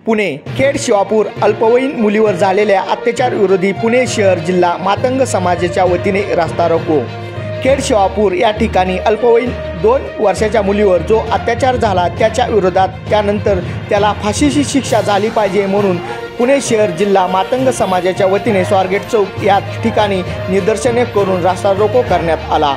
पुणे खेड शिवापूर अल्पवयीन मुलीवर झालेल्या अत्याचार विरोधी पुणे शहर जिल्हा मातंग समाजाच्या वतीने रास्ता रोको। खेड शिवापूर या ठिकाणी अल्पवयीन 2 वर्षाच्या मुलीवर जो अत्याचार झाला त्याच्या विरोधात त्यानंतर त्याला फाशीची शिक्षा झाली पाहिजे म्हणून पुणे शहर जिल्हा मातंग समाजाच्या वतीने स्वारगेट चौक या ठिकाणी निदर्शने करून रास्ता रोको करण्यात आला।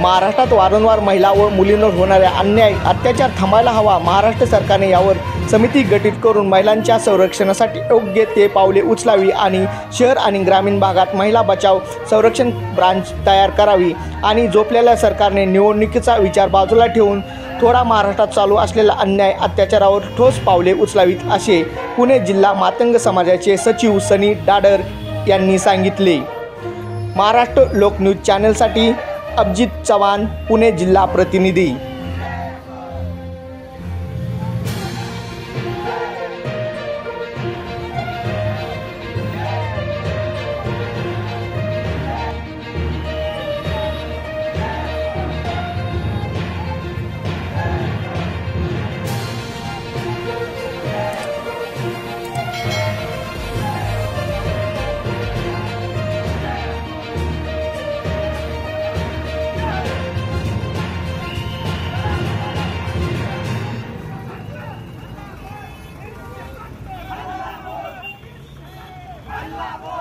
महाराष्ट्रात वारंवार महिला व मुलींवर होणाऱ्या अन्याय अत्याचार थांबायला हवा। महाराष्ट्र सरकारने यावर समिती गठीत करून महिलांच्या संरक्षणासाठी योग्य ते पावले उचलावी आणि शहर आणि ग्रामीण भागात महिला बचाव संरक्षण ब्रांच तयार करावी आणि झोपलेल्या सरकारने निवडणुकीचा विचार बाजूला ठेवून थोडा महाराष्ट्रात चालू असलेला अन्याय अत्याचारावर ठोस पावले उचलावीत असे पुणे जिल्हा मातंग समाजाचे सचिव सनी डाडर यांनी सांगितले। महाराष्ट्र लोक न्यूज चॅनलसाठी अभिजित चव्हाण, पुणे जिल्हा प्रतिनिधी। अल्लाह